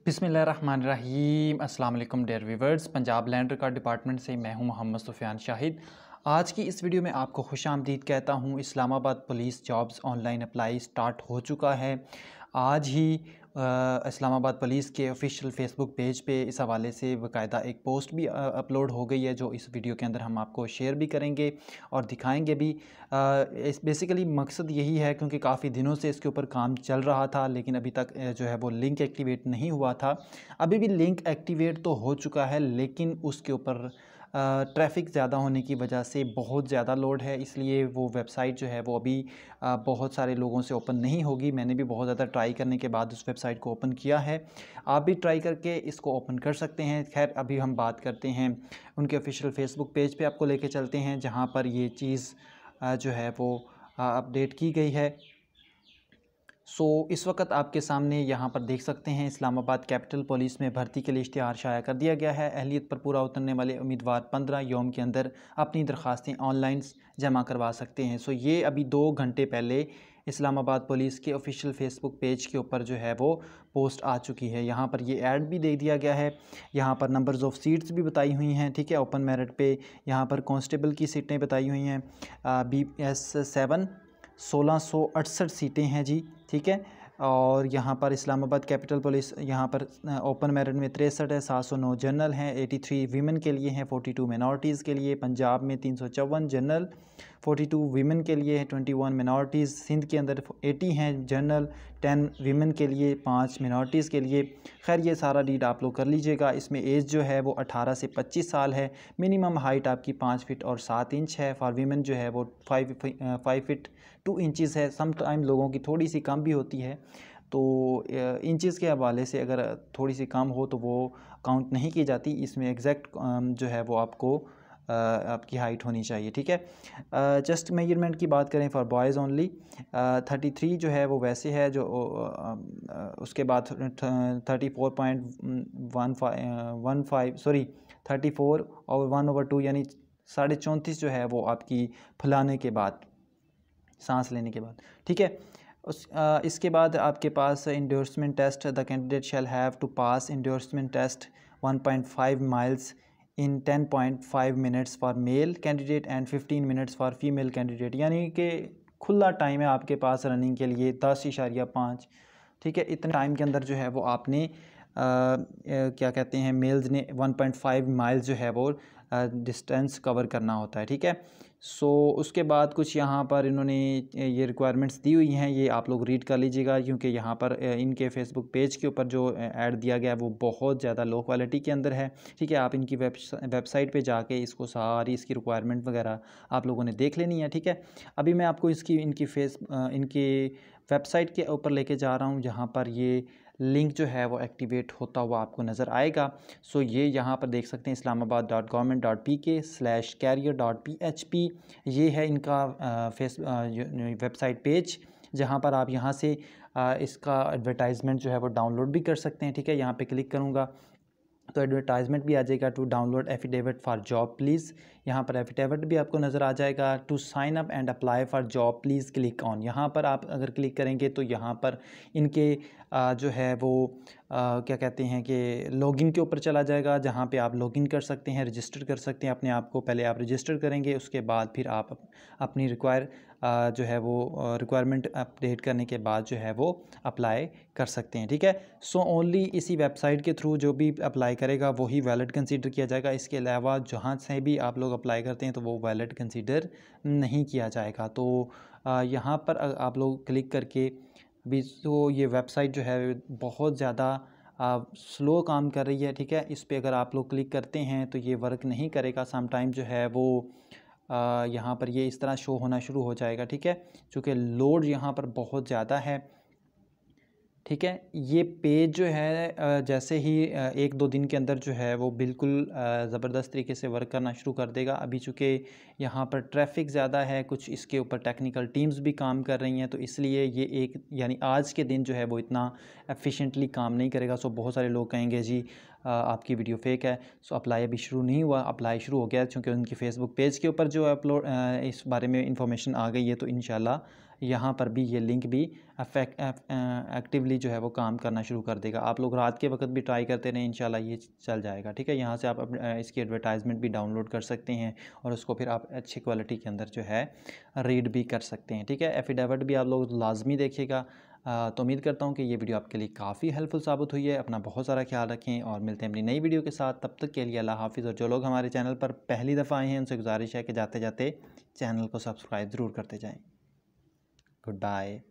बिस्मिल्लाहिर्रहमानिर्रहीम अस्सलाम वालेकुम dear viewers. Punjab land record department से मैं हूं मोहम्मद सुफियान शाहिद। आज की इस वीडियो में आपको खुशामदीद कहता हूं। Islamabad police jobs online apply start हो चुका है। आज ही इस्लामाबाद पुलिस के ऑफिशियल फेसबुक पेज पे इस हवाले से बाकायदा एक पोस्ट भी अपलोड हो गई है, जो इस वीडियो के अंदर हम आपको शेयर भी करेंगे और दिखाएंगे भी। इस बेसिकली मकसद यही है, क्योंकि काफ़ी दिनों से इसके ऊपर काम चल रहा था, लेकिन अभी तक जो है वो लिंक एक्टिवेट नहीं हुआ था। अभी भी लिंक एक्टिवेट तो हो चुका है, लेकिन उसके ऊपर ट्रैफ़िक ज़्यादा होने की वजह से बहुत ज़्यादा लोड है, इसलिए वो वेबसाइट जो है वो अभी बहुत सारे लोगों से ओपन नहीं होगी। मैंने भी बहुत ज़्यादा ट्राई करने के बाद उस वेबसाइट को ओपन किया है। आप भी ट्राई करके इसको ओपन कर सकते हैं। खैर, अभी हम बात करते हैं उनके ऑफिशियल फेसबुक पेज पे आपको लेके चलते हैं, जहाँ पर ये चीज़ जो है वो अपडेट की गई है। इस वक्त आपके सामने यहाँ पर देख सकते हैं, इस्लामाबाद कैपिटल पुलिस में भर्ती के लिए इश्तिहार शाया कर दिया गया है। अहलियत पर पूरा उतरने वाले उम्मीदवार 15 यौम के अंदर अपनी दरख्वास्तें ऑनलाइन जमा करवा सकते हैं। ये अभी 2 घंटे पहले इस्लामाबाद पुलिस के ऑफिशियल फेसबुक पेज के ऊपर जो है वो पोस्ट आ चुकी है। यहाँ पर ये ऐड भी दे दिया गया है। यहाँ पर नंबर्स ऑफ़ सीट्स भी बताई हुई हैं, ठीक है। ओपन मेरिट पे यहाँ पर कांस्टेबल की सीटें बताई हुई हैं। BS7 1668 सीटें हैं जी, ठीक है। और यहाँ पर इस्लामाबाद कैपिटल पुलिस, यहाँ पर ओपन मेरिट में 63 है, 709 जनरल हैं, 83 वीमेन के लिए हैं, 42 मिनॉरिटीज़ के लिए। पंजाब में 354 जनरल, 42 वीमेन के लिए है, 21 मिनॉरिटीज़। सिंध के अंदर 80 हैं जनरल, 10 वीमेन के लिए, 5 मिनॉरिटीज़ के लिए। खैर, ये सारा रीड आप लोग कर लीजिएगा। इसमें एज जो है वो 18 से 25 साल है। मिनिमम हाइट आपकी 5 फीट और 7 इंच है। फॉर वीमेन जो है वो 5 फीट 2 इंचज़ है। सम टाइम लोगों की थोड़ी सी कम भी होती है, तो इंचज़ के हवाले से अगर थोड़ी सी कम हो तो वो काउंट नहीं की जाती। इसमें एग्जैक्ट जो है वो आपको आपकी हाइट होनी चाहिए, ठीक है। चेस्ट मेजरमेंट की बात करें फॉर बॉयज़ ओनली, 33 जो है वो वैसे है, जो उसके बाद 34 और 1/2 यानी 34.5 जो है वो आपकी फुलाने के बाद, सांस लेने के बाद, ठीक है। इसके बाद आपके पास endorsement test. The candidate shall have to pass endorsement test 1.5 miles in 10.5 minutes for male candidate and 15 minutes for female candidate. यानी कि खुला टाइम है आपके पास रनिंग के लिए 10.5, ठीक है। इतने टाइम के अंदर जो है वो आपने क्या कहते हैं, मेल्स ने 1.5 माइल्स जो है वो डिस्टेंस कवर करना होता है, ठीक है। उसके बाद कुछ यहाँ पर इन्होंने ये रिक्वायरमेंट्स दी हुई हैं, ये आप लोग रीड कर लीजिएगा, क्योंकि यहाँ पर इनके फेसबुक पेज के ऊपर जो ऐड दिया गया है वो बहुत ज़्यादा लो क्वालिटी के अंदर है, ठीक है। आप इनकी वेबसाइट पे जाके इसको सारी इसकी रिक्वायरमेंट वगैरह आप लोगों ने देख लेनी है, ठीक है। अभी मैं आपको इनकी वेबसाइट के ऊपर लेके जा रहा हूँ, जहाँ पर ये लिंक जो है वो एक्टिवेट होता हुआ आपको नज़र आएगा। ये यहाँ पर देख सकते हैं, islamabad.government.pk/career.php। ये है इनका वेबसाइट पेज, जहाँ पर आप यहाँ से इसका एडवर्टाइजमेंट जो है वो डाउनलोड भी कर सकते हैं, ठीक है। यहाँ पे क्लिक करूँगा तो एडवर्टाइजमेंट भी आ जाएगा। To download affidavit for job please, यहाँ पर एफिडेविट भी आपको नज़र आ जाएगा। To sign up and apply for job please click on, यहाँ पर आप अगर क्लिक करेंगे तो यहाँ पर इनके जो है वो क्या कहते हैं कि लॉगिन के ऊपर चला जाएगा, जहाँ पे आप लॉगिन कर सकते हैं, रजिस्टर कर सकते हैं अपने आप को। पहले आप रजिस्टर करेंगे, उसके बाद फिर आप अपनी जो है वो रिक्वायरमेंट अपडेट करने के बाद जो है वो अप्लाई कर सकते हैं, ठीक है। ओनली इसी वेबसाइट के थ्रू जो भी अप्लाई करेगा वही वैलिड कंसीडर किया जाएगा। इसके अलावा जहाँ से भी आप लोग अप्लाई करते हैं तो वो वैलिड कंसीडर नहीं किया जाएगा। तो यहाँ पर आप लोग क्लिक करके भी, तो ये वेबसाइट जो है बहुत ज़्यादा स्लो काम कर रही है, ठीक है। इस पर अगर आप लोग क्लिक करते हैं तो ये वर्क नहीं करेगा। सम टाइम जो है वो यहाँ पर ये इस तरह शो होना शुरू हो जाएगा, ठीक है, चूँकि लोड यहाँ पर बहुत ज़्यादा है, ठीक है। ये पेज जो है जैसे ही 1-2 दिन के अंदर जो है वो बिल्कुल ज़बरदस्त तरीके से वर्क करना शुरू कर देगा। अभी चूँकि यहाँ पर ट्रैफिक ज़्यादा है, कुछ इसके ऊपर टेक्निकल टीम्स भी काम कर रही हैं, तो इसलिए ये यानी आज के दिन जो है वो इतना एफिशिएंटली काम नहीं करेगा। बहुत सारे लोग कहेंगे जी आपकी वीडियो फेक है। अप्लाई अभी शुरू नहीं हुआ, अप्लाई शुरू हो गया, क्योंकि उनकी फेसबुक पेज के ऊपर जो अपलोड इस बारे में इंफॉर्मेशन आ गई है, तो इंशाल्लाह यहाँ पर भी ये लिंक भी एक्टिवली जो है वो काम करना शुरू कर देगा। आप लोग रात के वक्त भी ट्राई करते रहें, इंशाल्लाह ये चल जाएगा, ठीक है। यहाँ से आप इसकी एडवर्टाइजमेंट भी डाउनलोड कर सकते हैं और उसको फिर आप अच्छी क्वालिटी के अंदर जो है रीड भी कर सकते हैं, ठीक है। एफिडेविट भी आप लोग लाजमी देखिएगा। तो उम्मीद करता हूँ कि ये वीडियो आपके लिए काफ़ी हेल्पफुल साबित हुई है। अपना बहुत सारा ख्याल रखें और मिलते हैं अपनी नई वीडियो के साथ। तब तक के लिए अल्लाह हाफ़िज़। और जो लोग हमारे चैनल पर पहली दफ़ा आए हैं उनसे गुजारिश है कि जाते जाते चैनल को सब्सक्राइब ज़रूर करते जाएँ। Good bye.